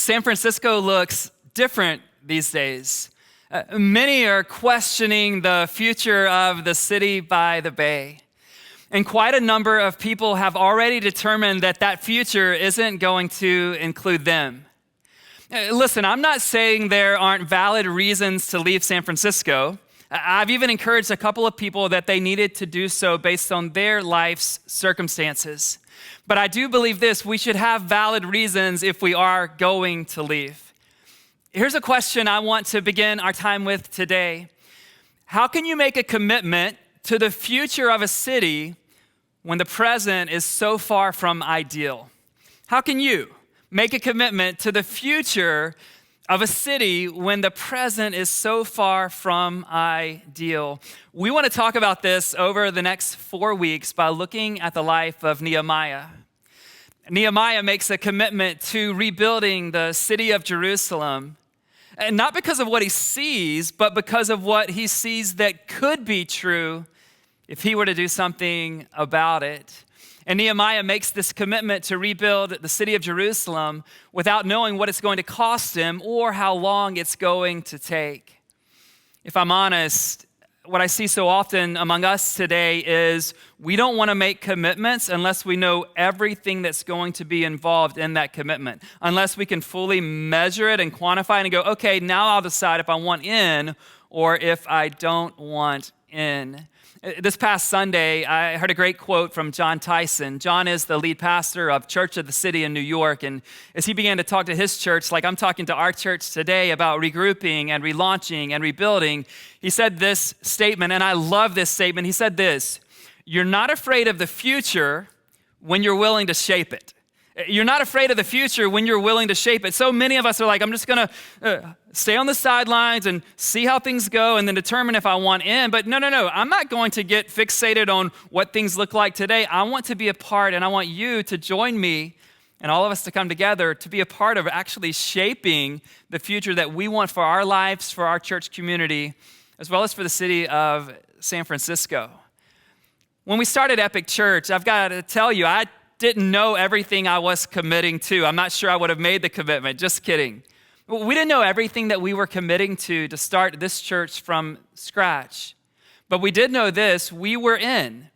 San Francisco looks different these days. Many are questioning the future of the city by the bay. And quite a number of people have already determined that that future isn't going to include them. Listen, I'm not saying there aren't valid reasons to leave San Francisco. I've even encouraged a couple of people that they needed to do so based on their life's circumstances. But I do believe this: we should have valid reasons if we are going to leave. Here's a question I want to begin our time with today. How can you make a commitment to the future of a city when the present is so far from ideal? How can you make a commitment to the future of a city when the present is so far from ideal? We want to talk about this over the next 4 weeks by looking at the life of Nehemiah. Nehemiah makes a commitment to rebuilding the city of Jerusalem, and not because of what he sees, but because of what he sees that could be true if he were to do something about it. And Nehemiah makes this commitment to rebuild the city of Jerusalem without knowing what it's going to cost him or how long it's going to take. If I'm honest, what I see so often among us today is we don't want to make commitments unless we know everything that's going to be involved in that commitment, unless we can fully measure it and quantify it and go, okay, now I'll decide if I want in or if I don't want in. This past Sunday, I heard a great quote from John Tyson. John is the lead pastor of Church of the City in New York, and as he began to talk to his church, like I'm talking to our church today about regrouping and relaunching and rebuilding, he said this statement, and I love this statement. He said this: "You're not afraid of the future when you're willing to shape it." You're not afraid of the future when you're willing to shape it. So many of us are like, I'm just going to stay on the sidelines and see how things go and then determine if I want in. But no. I'm not going to get fixated on what things look like today. I want to be a part, and I want you to join me and all of us to come together to be a part of actually shaping the future that we want for our lives, for our church community, as well as for the city of San Francisco. When we started Epic Church, I've got to tell you, I didn't know everything I was committing to. I'm not sure I would have made the commitment. Just kidding. We didn't know everything that we were committing to start this church from scratch. But we did know this: we were in.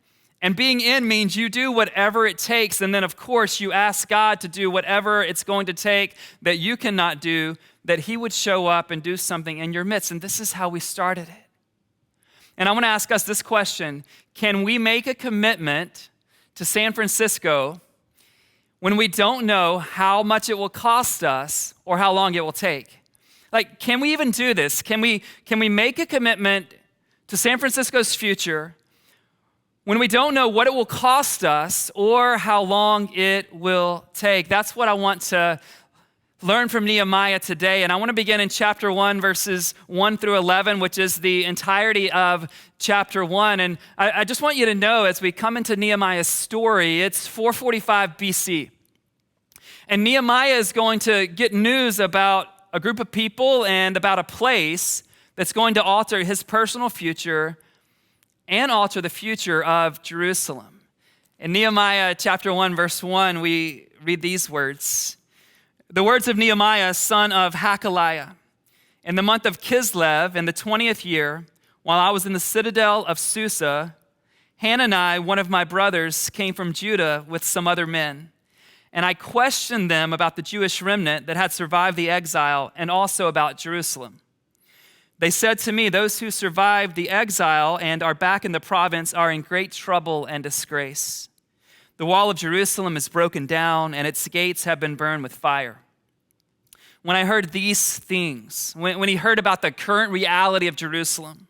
And being in means you do whatever it takes. And then, of course, you ask God to do whatever it's going to take that you cannot do, that he would show up and do something in your midst. And this is how we started it. And I want to ask us this question: can we make a commitment to San Francisco when we don't know how much it will cost us or how long it will take? Like, can we even do this? Can we make a commitment to San Francisco's future when we don't know what it will cost us or how long it will take? That's what I want to learn from Nehemiah today. And I want to begin in chapter 1, verses 1 through 11, which is the entirety of chapter 1. And I just want you to know, as we come into Nehemiah's story, it's 445 BC. And Nehemiah is going to get news about a group of people and about a place that's going to alter his personal future and alter the future of Jerusalem. In Nehemiah chapter 1, verse 1, we read these words: "The words of Nehemiah, son of Hakaliah. In the month of Kislev, in the 20th year, while I was in the citadel of Susa, Hanani, one of my brothers, came from Judah with some other men. And I questioned them about the Jewish remnant that had survived the exile and also about Jerusalem. They said to me, 'Those who survived the exile and are back in the province are in great trouble and disgrace. The wall of Jerusalem is broken down and its gates have been burned with fire.' When I heard these things, when he heard about the current reality of Jerusalem,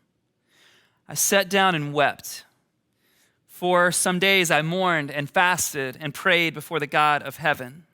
I sat down and wept. For some days I mourned and fasted and prayed before the God of heaven.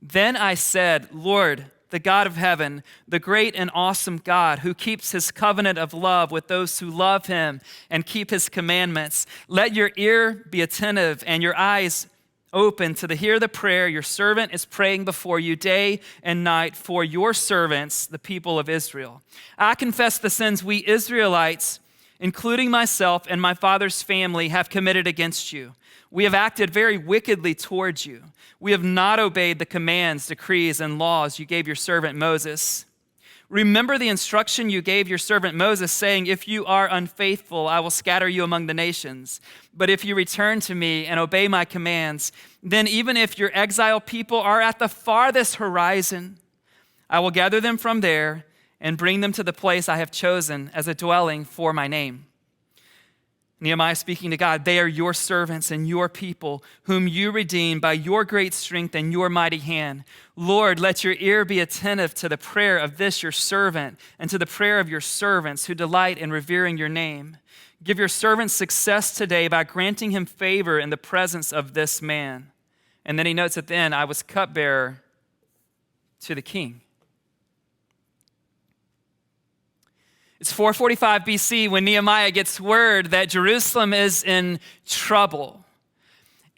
Then I said, 'Lord, the God of heaven, the great and awesome God who keeps his covenant of love with those who love him and keep his commandments, let your ear be attentive and your eyes open to hear the prayer your servant is praying before you day and night for your servants, the people of Israel. I confess the sins we Israelites including myself and my father's family, have committed against you. We have acted very wickedly towards you. We have not obeyed the commands, decrees, and laws you gave your servant Moses. Remember the instruction you gave your servant Moses, saying, if you are unfaithful, I will scatter you among the nations. But if you return to me and obey my commands, then even if your exiled people are at the farthest horizon, I will gather them from there and bring them to the place I have chosen as a dwelling for my name. Nehemiah speaking to God, they are your servants and your people, whom you redeemed by your great strength and your mighty hand. Lord, let your ear be attentive to the prayer of this your servant and to the prayer of your servants who delight in revering your name. Give your servant success today by granting him favor in the presence of this man. And then he notes at the end, I was cupbearer to the king. It's 445 BC when Nehemiah gets word that Jerusalem is in trouble.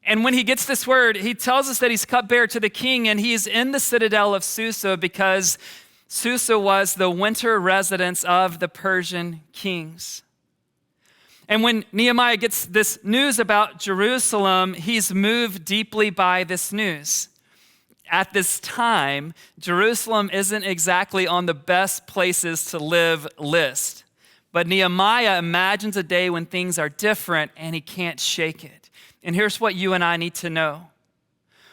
And when he gets this word, he tells us that he's cupbearer to the king, and he's in the citadel of Susa because Susa was the winter residence of the Persian kings. And when Nehemiah gets this news about Jerusalem, he's moved deeply by this news. At this time, Jerusalem isn't exactly on the best places to live list. But Nehemiah imagines a day when things are different and he can't shake it. And here's what you and I need to know.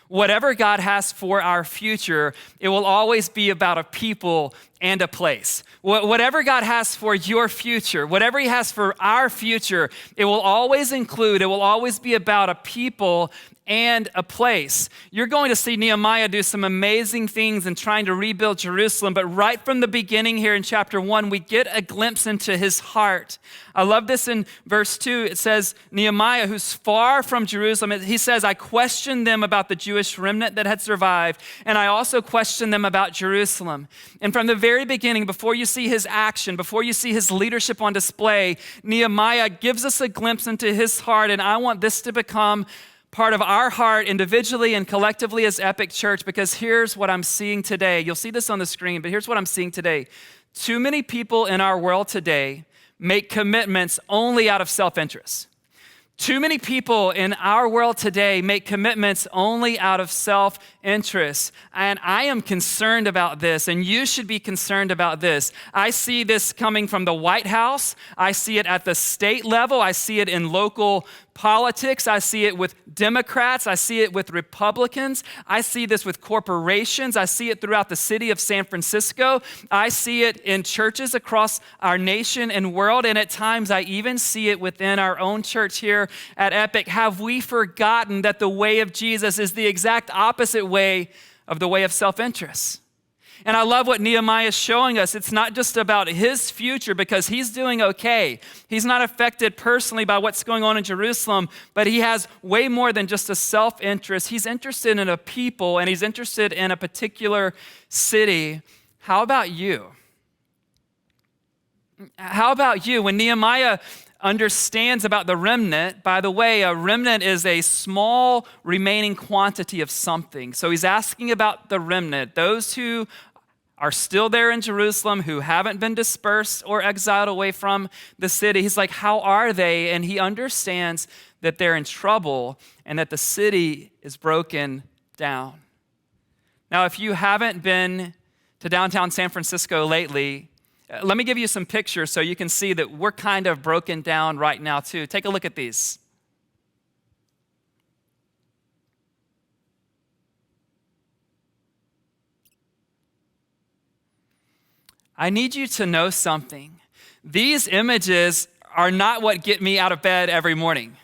Whatever God has for our future, it will always be about a people and a place. Whatever God has for your future, whatever he has for our future, it will always be about a people and a place. You're going to see Nehemiah do some amazing things in trying to rebuild Jerusalem, but right from the beginning here in chapter 1, we get a glimpse into his heart. I love this in verse 2. It says, Nehemiah, who's far from Jerusalem, he says, I questioned them about the Jewish remnant that had survived, and I also questioned them about Jerusalem. And from the very beginning, before you see his action, before you see his leadership on display, Nehemiah gives us a glimpse into his heart, and I want this to become part of our heart individually and collectively as Epic Church, because here's what I'm seeing today. You'll see this on the screen, but here's what I'm seeing today. Too many people in our world today make commitments only out of self-interest. Too many people in our world today make commitments only out of self-interest. And I am concerned about this, and you should be concerned about this. I see this coming from the White House. I see it at the state level. I see it in local politics. I see it with Democrats. I see it with Republicans. I see this with corporations. I see it throughout the city of San Francisco. I see it in churches across our nation and world. And at times I even see it within our own church here at Epic. Have we forgotten that the way of Jesus is the exact opposite way of the way of self-interest? And I love what Nehemiah is showing us. It's not just about his future because he's doing okay. He's not affected personally by what's going on in Jerusalem, but he has way more than just a self-interest. He's interested in a people and he's interested in a particular city. How about you? How about you? When Nehemiah understands about the remnant, by the way, a remnant is a small remaining quantity of something. So he's asking about the remnant, those who are still there in Jerusalem, who haven't been dispersed or exiled away from the city. He's like, how are they? And he understands that they're in trouble and that the city is broken down. Now, if you haven't been to downtown San Francisco lately, let me give you some pictures so you can see that we're kind of broken down right now too. Take a look at these. I need you to know something. These images are not what get me out of bed every morning.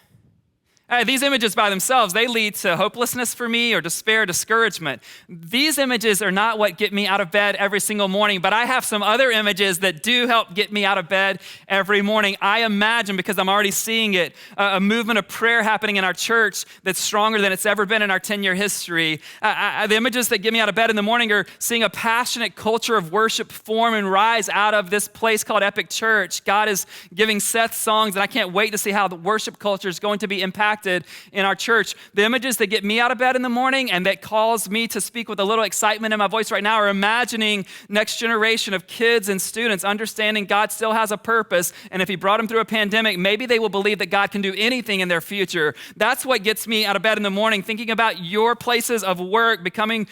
These images by themselves, they lead to hopelessness for me or despair, discouragement. These images are not what get me out of bed every single morning, but I have some other images that do help get me out of bed every morning. I imagine, because I'm already seeing it, a movement of prayer happening in our church that's stronger than it's ever been in our 10-year history. The images that get me out of bed in the morning are seeing a passionate culture of worship form and rise out of this place called Epic Church. God is giving Seth songs, and I can't wait to see how the worship culture is going to be impacted impacted in our church. The images that get me out of bed in the morning and that cause me to speak with a little excitement in my voice right now are imagining next generation of kids and students understanding God still has a purpose, and if he brought them through a pandemic, maybe they will believe that God can do anything in their future. That's what gets me out of bed in the morning, thinking about your places of work becoming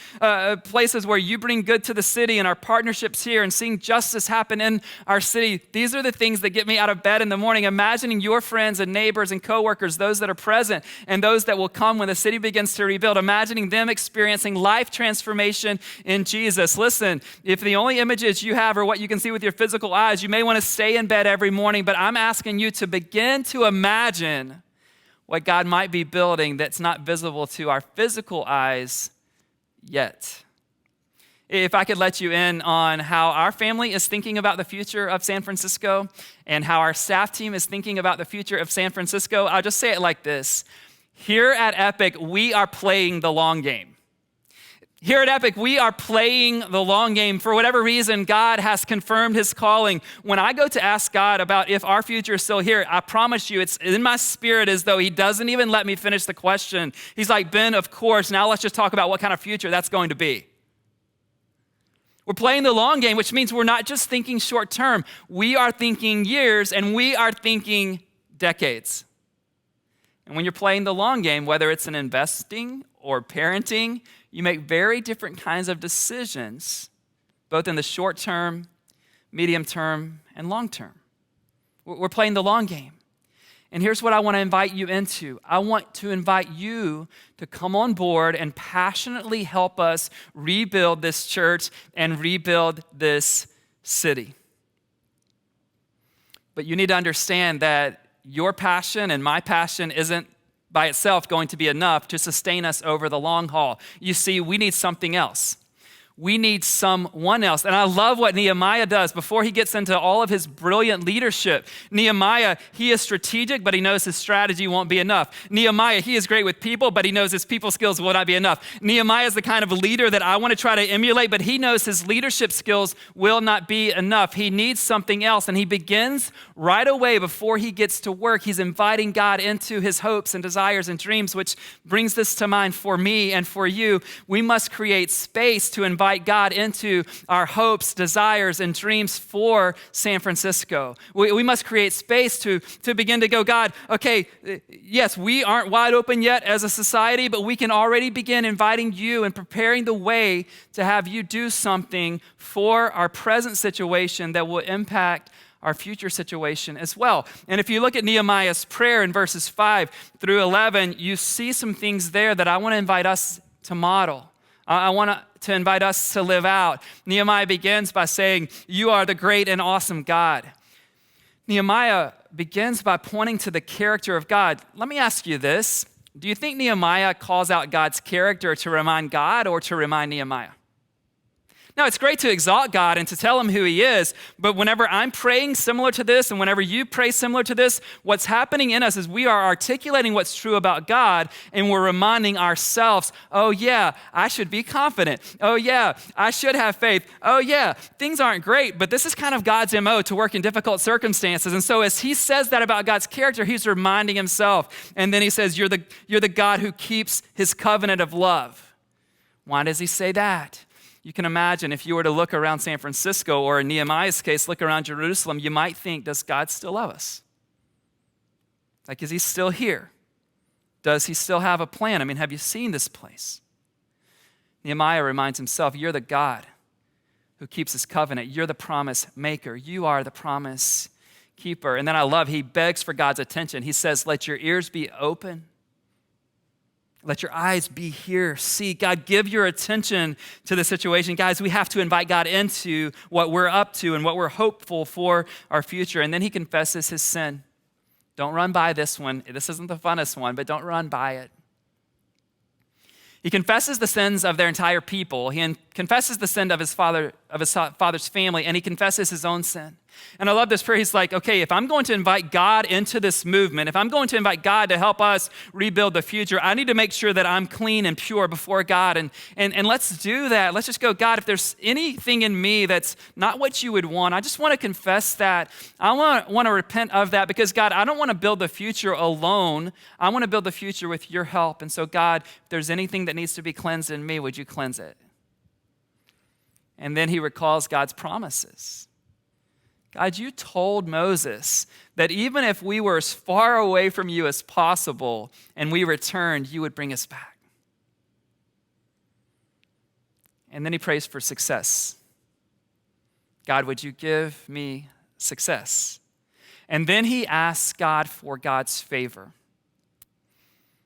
places where you bring good to the city and our partnerships here and seeing justice happen in our city. These are the things that get me out of bed in the morning, imagining your friends and neighbors and coworkers, those that are present and those that will come when the city begins to rebuild, imagining them experiencing life transformation in Jesus. Listen, if the only images you have are what you can see with your physical eyes, you may want to stay in bed every morning, but I'm asking you to begin to imagine what God might be building that's not visible to our physical eyes yet. If I could let you in on how our family is thinking about the future of San Francisco and how our staff team is thinking about the future of San Francisco, I'll just say it like this. Here at Epic, we are playing the long game. Here at Epic, we are playing the long game. For whatever reason, God has confirmed his calling. When I go to ask God about if our future is still here, I promise you, it's in my spirit as though he doesn't even let me finish the question. He's like, Ben, of course, now let's just talk about what kind of future that's going to be. We're playing the long game, which means we're not just thinking short term. We are thinking years and we are thinking decades. And when you're playing the long game, whether it's in investing or parenting, you make very different kinds of decisions, both in the short term, medium term, and long term. We're playing the long game. And here's what I want to invite you into. I want to invite you to come on board and passionately help us rebuild this church and rebuild this city. But you need to understand that your passion and my passion isn't by itself going to be enough to sustain us over the long haul. You see, we need something else. We need someone else. And I love what Nehemiah does before he gets into all of his brilliant leadership. Nehemiah, he is strategic, but he knows his strategy won't be enough. Nehemiah, he is great with people, but he knows his people skills will not be enough. Nehemiah is the kind of leader that I want to try to emulate, but he knows his leadership skills will not be enough. He needs something else. And he begins right away before he gets to work. He's inviting God into his hopes and desires and dreams, which brings this to mind for me and for you. We must create space to invite God into our hopes, desires, and dreams for San Francisco. We must create space to begin to go, God, okay, yes, we aren't wide open yet as a society, but we can already begin inviting you and preparing the way to have you do something for our present situation that will impact our future situation as well. And if you look at Nehemiah's prayer in verses 5 through 11, you see some things there that I want to invite us to model. I want to invite us to live out. Nehemiah begins by saying, you are the great and awesome God. Nehemiah begins by pointing to the character of God. Let me ask you this. Do you think Nehemiah calls out God's character to remind God or to remind Nehemiah? Now, it's great to exalt God and to tell him who he is, but whenever I'm praying similar to this and whenever you pray similar to this, what's happening in us is we are articulating what's true about God and we're reminding ourselves, oh yeah, I should be confident. Oh yeah, I should have faith. Oh yeah, things aren't great, but this is kind of God's MO to work in difficult circumstances. And so as he says that about God's character, he's reminding himself. And then he says, you're the God who keeps his covenant of love. Why does he say that? You can imagine if you were to look around San Francisco, or in Nehemiah's case, look around Jerusalem, you might think, does God still love us? Like, is he still here? Does he still have a plan? I mean, have you seen this place? Nehemiah reminds himself, you're the God who keeps his covenant. You're the promise maker. You are the promise keeper. And then I love, he begs for God's attention. He says, let your ears be open. Let your eyes be here. See, God, give your attention to the situation. Guys, we have to invite God into what we're up to and what we're hopeful for our future. And then he confesses his sin. Don't run by this one. This isn't the funnest one, but don't run by it. He confesses the sins of their entire people. He confesses the sin of his father's family, and he confesses his own sin. And I love this prayer. He's like, okay, if I'm going to invite God into this movement, if I'm going to invite God to help us rebuild the future, I need to make sure that I'm clean and pure before God. And let's do that. Let's just go, God, if there's anything in me that's not what you would want, I just want to confess that. I want to repent of that because, God, I don't want to build the future alone. I want to build the future with your help. And so, God, if there's anything that needs to be cleansed in me, would you cleanse it? And then he recalls God's promises. God, you told Moses that even if we were as far away from you as possible and we returned, you would bring us back. And then he prays for success. God, would you give me success? And then he asks God for God's favor.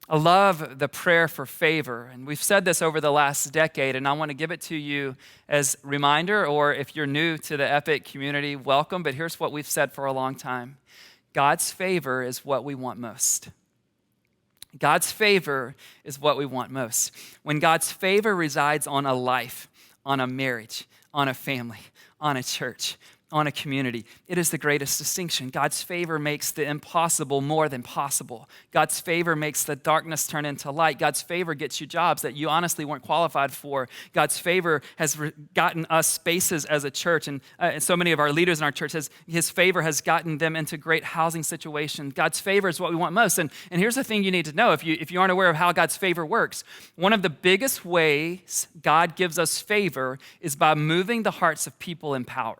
I love the prayer for favor, and we've said this over the last decade, and I want to give it to you as a reminder, or if you're new to the Epic community, welcome, but here's what we've said for a long time. God's favor is what we want most. God's favor is what we want most. When God's favor resides on a life, on a marriage, on a family, on a church, on a community, it is the greatest distinction. God's favor makes the impossible more than possible. God's favor makes the darkness turn into light. God's favor gets you jobs that you honestly weren't qualified for. God's favor has gotten us spaces as a church, and so many of our leaders in our church, his favor has gotten them into great housing situations. God's favor is what we want most. And here's the thing you need to know if you aren't aware of how God's favor works. One of the biggest ways God gives us favor is by moving the hearts of people in power.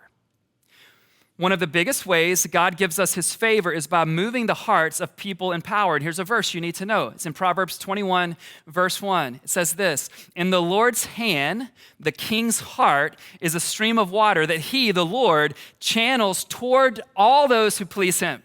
One of the biggest ways God gives us his favor is by moving the hearts of people in power. And here's a verse you need to know. It's in Proverbs 21, verse 1. It says this, "In the Lord's hand, the king's heart is a stream of water that he, the Lord, channels toward all those who please him."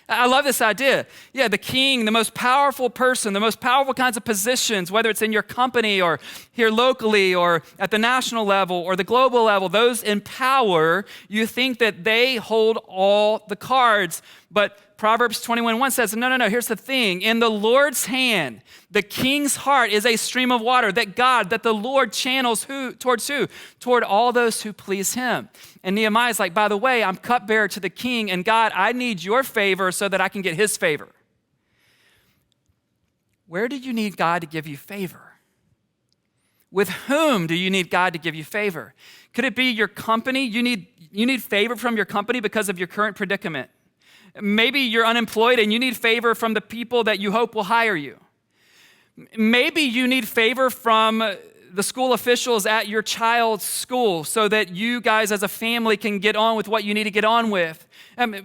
I love this idea. Yeah, the king, the most powerful person, the most powerful kinds of positions, whether it's in your company or here locally or at the national level or the global level, those in power, you think that they hold all the cards. But Proverbs 21:1 says, no, here's the thing. In the Lord's hand, the king's heart is a stream of water that the Lord channels towards who? Toward all those who please him. And Nehemiah's like, by the way, I'm cupbearer to the king, and God, I need your favor so that I can get his favor. Where do you need God to give you favor? With whom do you need God to give you favor? Could it be your company? You need favor from your company because of your current predicament. Maybe you're unemployed and you need favor from the people that you hope will hire you. Maybe you need favor from the school officials at your child's school so that you guys as a family can get on with what you need to get on with.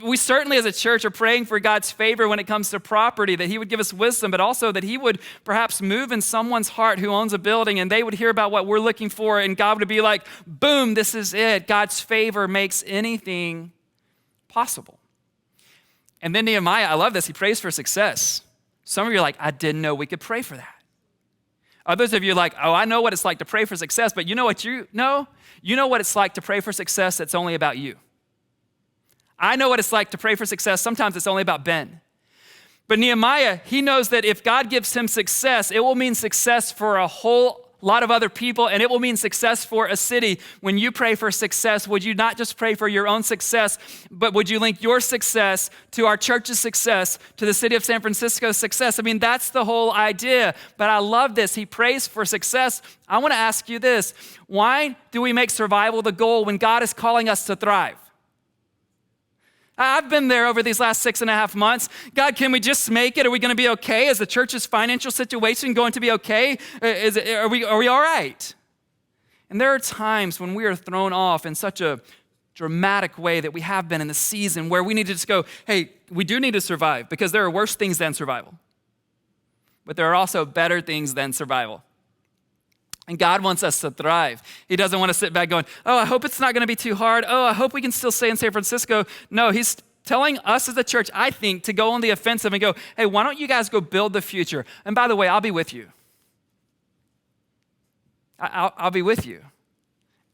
We certainly as a church are praying for God's favor when it comes to property, that he would give us wisdom, but also that he would perhaps move in someone's heart who owns a building and they would hear about what we're looking for and God would be like, boom, this is it. God's favor makes anything possible. And then Nehemiah, I love this, he prays for success. Some of you are like, I didn't know we could pray for that. Others of you are like, oh, I know what it's like to pray for success, but you know what you know? You know what it's like to pray for success that's only about you. I know what it's like to pray for success. Sometimes it's only about Ben. But Nehemiah, he knows that if God gives him success, it will mean success for a whole lot of other people, and it will mean success for a city. When you pray for success, would you not just pray for your own success, but would you link your success to our church's success, to the city of San Francisco's success? I mean, that's the whole idea. But I love this. He prays for success. I want to ask you this. Why do we make survival the goal when God is calling us to thrive? I've been there over these last 6.5 months. God, can we just make it? Are we going to be okay? Is the church's financial situation going to be okay? Are we all right? And there are times when we are thrown off in such a dramatic way that we have been in the season where we need to just go, hey, we do need to survive because there are worse things than survival. But there are also better things than survival. And God wants us to thrive. He doesn't want to sit back going, oh, I hope it's not going to be too hard. Oh, I hope we can still stay in San Francisco. No, he's telling us as a church, I think, to go on the offensive and go, hey, why don't you guys go build the future? And by the way, I'll be with you. I'll be with you.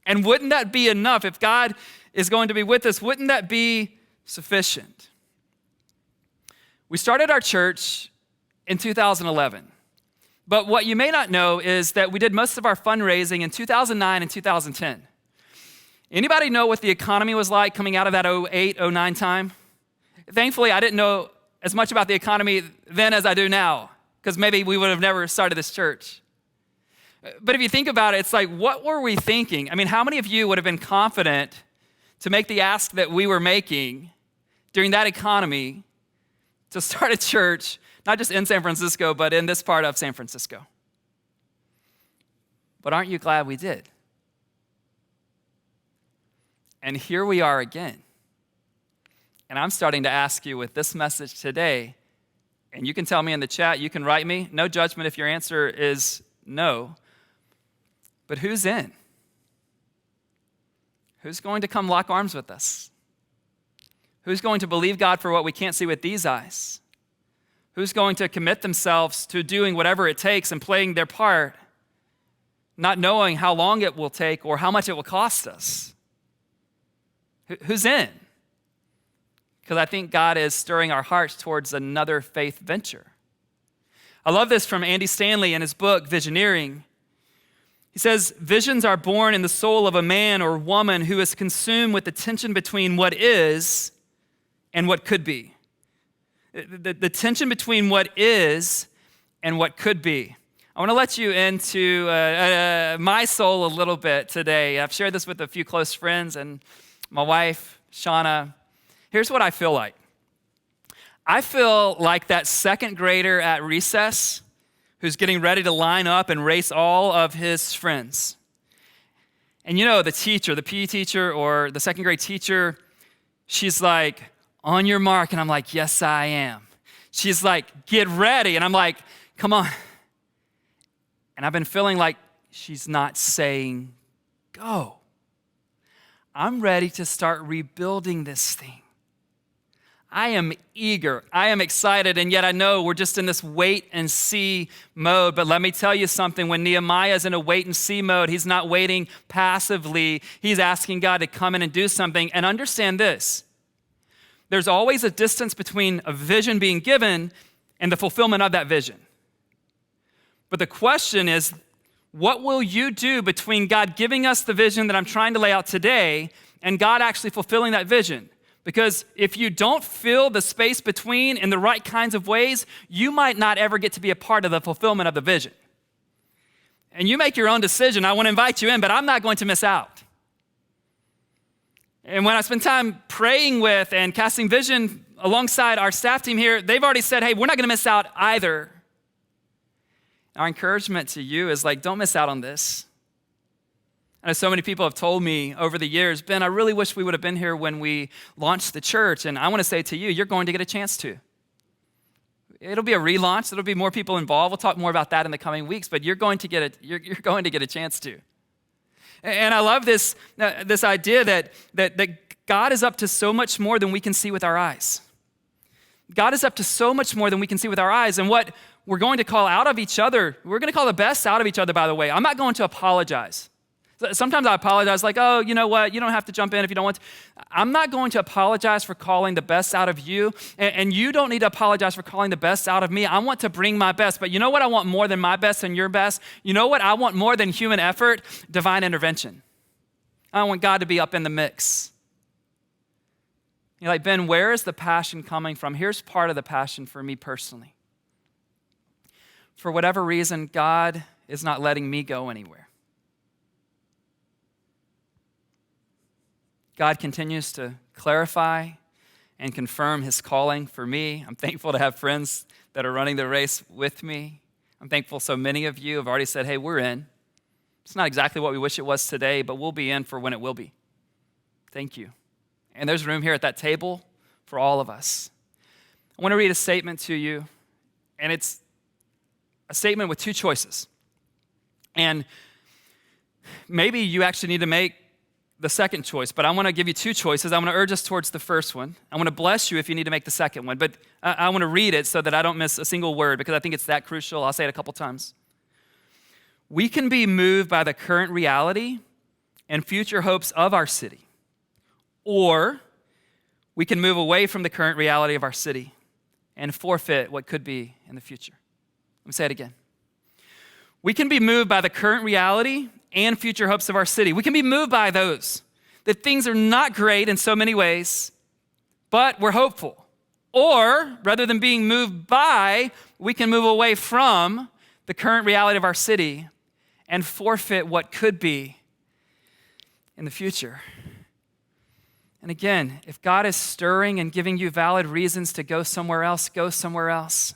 And wouldn't that be enough? If God is going to be with us, wouldn't that be sufficient? We started our church in 2011. But what you may not know is that we did most of our fundraising in 2009 and 2010. Anybody know what the economy was like coming out of that 08, 09 time? Thankfully, I didn't know as much about the economy then as I do now, because maybe we would have never started this church. But if you think about it, it's like, what were we thinking? I mean, how many of you would have been confident to make the ask that we were making during that economy to start a church, not just in San Francisco, but in this part of San Francisco? But aren't you glad we did? And here we are again. And I'm starting to ask you with this message today, and you can tell me in the chat, you can write me, no judgment if your answer is no, but who's in? Who's going to come lock arms with us? Who's going to believe God for what we can't see with these eyes? Who's going to commit themselves to doing whatever it takes and playing their part, not knowing how long it will take or how much it will cost us? Who's in? Because I think God is stirring our hearts towards another faith venture. I love this from Andy Stanley in his book, Visioneering. He says, visions are born in the soul of a man or woman who is consumed with the tension between what is and what could be. The tension between what is and what could be. I want to let you into my soul a little bit today. I've shared this with a few close friends and my wife, Shauna. Here's what I feel like. I feel like that second grader at recess who's getting ready to line up and race all of his friends. And you know, the teacher, the PE teacher or the second grade teacher, she's like, on your mark. And I'm like, yes, I am. She's like, get ready. And I'm like, come on. And I've been feeling like she's not saying go. I'm ready to start rebuilding this thing. I am eager. I am excited. And yet I know we're just in this wait and see mode. But let me tell you something. When Nehemiah is in a wait and see mode, he's not waiting passively. He's asking God to come in and do something. And understand this. There's always a distance between a vision being given and the fulfillment of that vision. But the question is, what will you do between God giving us the vision that I'm trying to lay out today and God actually fulfilling that vision? Because if you don't fill the space between in the right kinds of ways, you might not ever get to be a part of the fulfillment of the vision. And you make your own decision. I want to invite you in, but I'm not going to miss out. And when I spend time praying with and casting vision alongside our staff team here, they've already said, hey, we're not going to miss out either. Our encouragement to you is like, don't miss out on this. I know so many people have told me over the years, Ben, I really wish we would have been here when we launched the church. And I want to say to you, you're going to get a chance to. It'll be a relaunch. There'll be more people involved. We'll talk more about that in the coming weeks, but you're going to get a chance to. And I love this idea that God is up to so much more than we can see with our eyes. God is up to so much more than we can see with our eyes. And what we're going to call out of each other, we're going to call the best out of each other, by the way. I'm not going to apologize. Sometimes I apologize like, oh, you know what? You don't have to jump in if you don't want to. I'm not going to apologize for calling the best out of you, and you don't need to apologize for calling the best out of me. I want to bring my best, but you know what I want more than my best and your best? You know what I want more than human effort? Divine intervention. I want God to be up in the mix. You're like, Ben, where is the passion coming from? Here's part of the passion for me personally. For whatever reason, God is not letting me go anywhere. God continues to clarify and confirm his calling for me. I'm thankful to have friends that are running the race with me. I'm thankful so many of you have already said, hey, we're in. It's not exactly what we wish it was today, but we'll be in for when it will be. Thank you. And there's room here at that table for all of us. I want to read a statement to you, and it's a statement with two choices. And maybe you actually need to make the second choice, but I want to give you two choices. I want to urge us towards the first one. I want to bless you if you need to make the second one, but I want to read it so that I don't miss a single word because I think it's that crucial. I'll say it a couple times. We can be moved by the current reality and future hopes of our city, or we can move away from the current reality of our city and forfeit what could be in the future. Let me say it again. We can be moved by the current reality and future hopes of our city. We can be moved by those, that things are not great in so many ways, but we're hopeful. Or rather than being moved by, we can move away from the current reality of our city and forfeit what could be in the future. And again, if God is stirring and giving you valid reasons to go somewhere else, go somewhere else.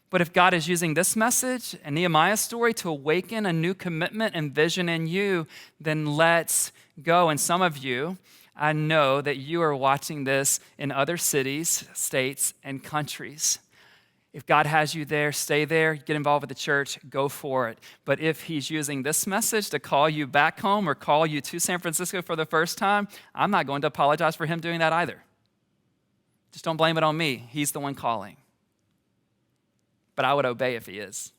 But if God is using this message and Nehemiah's story to awaken a new commitment and vision in you, then let's go. And some of you, I know that you are watching this in other cities, states, and countries. If God has you there, stay there, get involved with the church, go for it. But if he's using this message to call you back home or call you to San Francisco for the first time, I'm not going to apologize for him doing that either. Just don't blame it on me. He's the one calling. But I would obey if he is.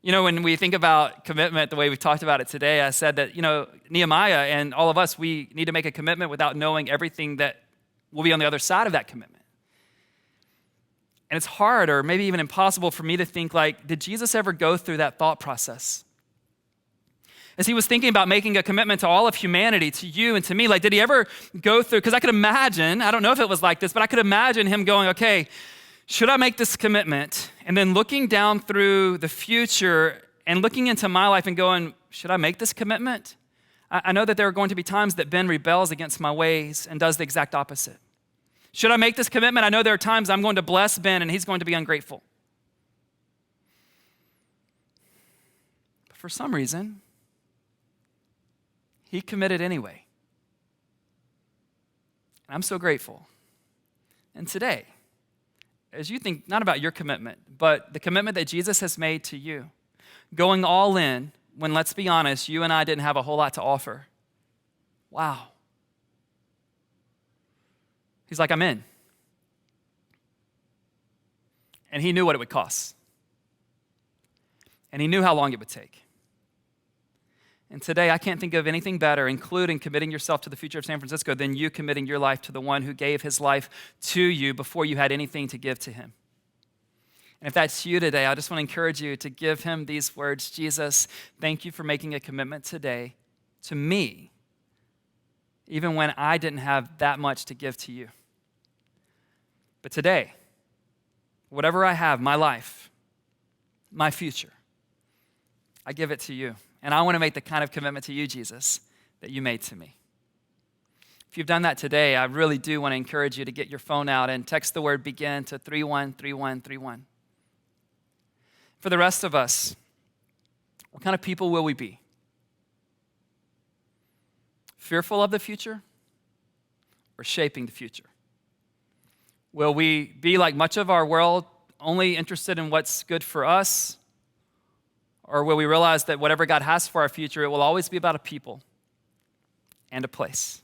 You know, when we think about commitment, the way we talked about it today, I said that, Nehemiah and all of us, we need to make a commitment without knowing everything that will be on the other side of that commitment. And it's hard or maybe even impossible for me to think like, did Jesus ever go through that thought process? As he was thinking about making a commitment to all of humanity, to you and to me, like did he ever go through, because I could imagine, I don't know if it was like this, but I could imagine him going, okay, should I make this commitment? And then looking down through the future and looking into my life and going, should I make this commitment? I know that there are going to be times that Ben rebels against my ways and does the exact opposite. Should I make this commitment? I know there are times I'm going to bless Ben and he's going to be ungrateful. But for some reason, he committed anyway. And I'm so grateful. And today, as you think not about your commitment, but the commitment that Jesus has made to you, going all in when, let's be honest, you and I didn't have a whole lot to offer. Wow. He's like, I'm in. And he knew what it would cost. And he knew how long it would take. And today, I can't think of anything better, including committing yourself to the future of San Francisco, than you committing your life to the one who gave his life to you before you had anything to give to him. And if that's you today, I just want to encourage you to give him these words. Jesus, thank you for making a commitment today to me, even when I didn't have that much to give to you. But today, whatever I have, my life, my future, I give it to you. And I want to make the kind of commitment to you, Jesus, that you made to me. If you've done that today, I really do want to encourage you to get your phone out and text the word begin to 313131. For the rest of us, what kind of people will we be? Fearful of the future or shaping the future? Will we be like much of our world, only interested in what's good for us? Or will we realize that whatever God has for our future, it will always be about a people and a place?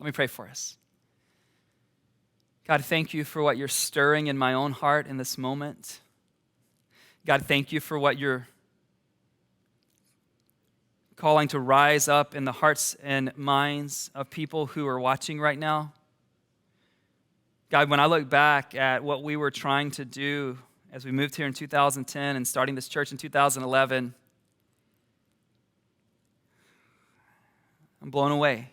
Let me pray for us. God, thank you for what you're stirring in my own heart in this moment. God, thank you for what you're calling to rise up in the hearts and minds of people who are watching right now. God, when I look back at what we were trying to do as we moved here in 2010 and starting this church in 2011, I'm blown away.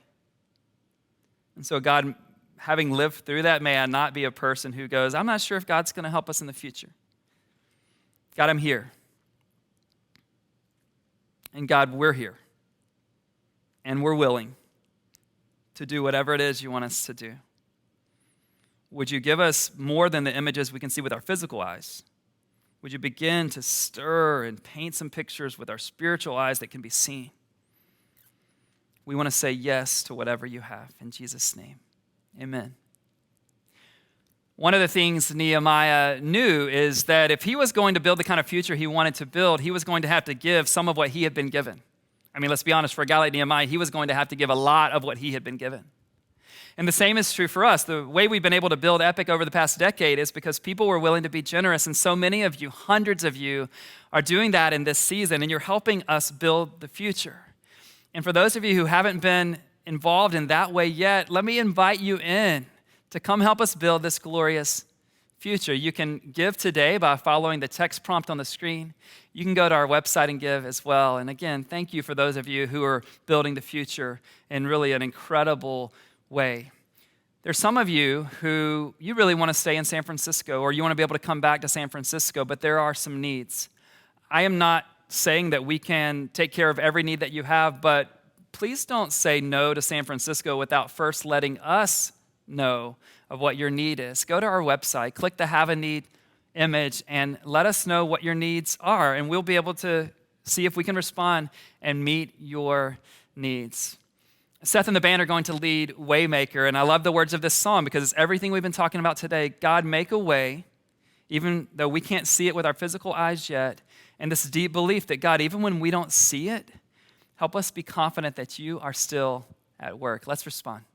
And so, God, having lived through that, may I not be a person who goes, I'm not sure if God's going to help us in the future. God, I'm here. And God, we're here. And we're willing to do whatever it is you want us to do. Would you give us more than the images we can see with our physical eyes? Would you begin to stir and paint some pictures with our spiritual eyes that can be seen? We want to say yes to whatever you have. In Jesus' name, amen. One of the things Nehemiah knew is that if he was going to build the kind of future he wanted to build, he was going to have to give some of what he had been given. I mean, let's be honest, for a guy like Nehemiah, he was going to have to give a lot of what he had been given. And the same is true for us. The way we've been able to build Epic over the past decade is because people were willing to be generous. And so many of you, hundreds of you, are doing that in this season, and you're helping us build the future. And for those of you who haven't been involved in that way yet, let me invite you in to come help us build this glorious future. You can give today by following the text prompt on the screen. You can go to our website and give as well. And again, thank you for those of you who are building the future in really an incredible way. There's some of you who you really want to stay in San Francisco, or you want to be able to come back to San Francisco, but there are some needs. I am not saying that we can take care of every need that you have, but please don't say no to San Francisco without first letting us know of what your need is. Go to our website, click the Have a Need image, and let us know what your needs are, and we'll be able to see if we can respond and meet your needs. Seth and the band are going to lead Waymaker, and I love the words of this song because it's everything we've been talking about today. God, make a way, even though we can't see it with our physical eyes yet, and this deep belief that, God, even when we don't see it, help us be confident that you are still at work. Let's respond.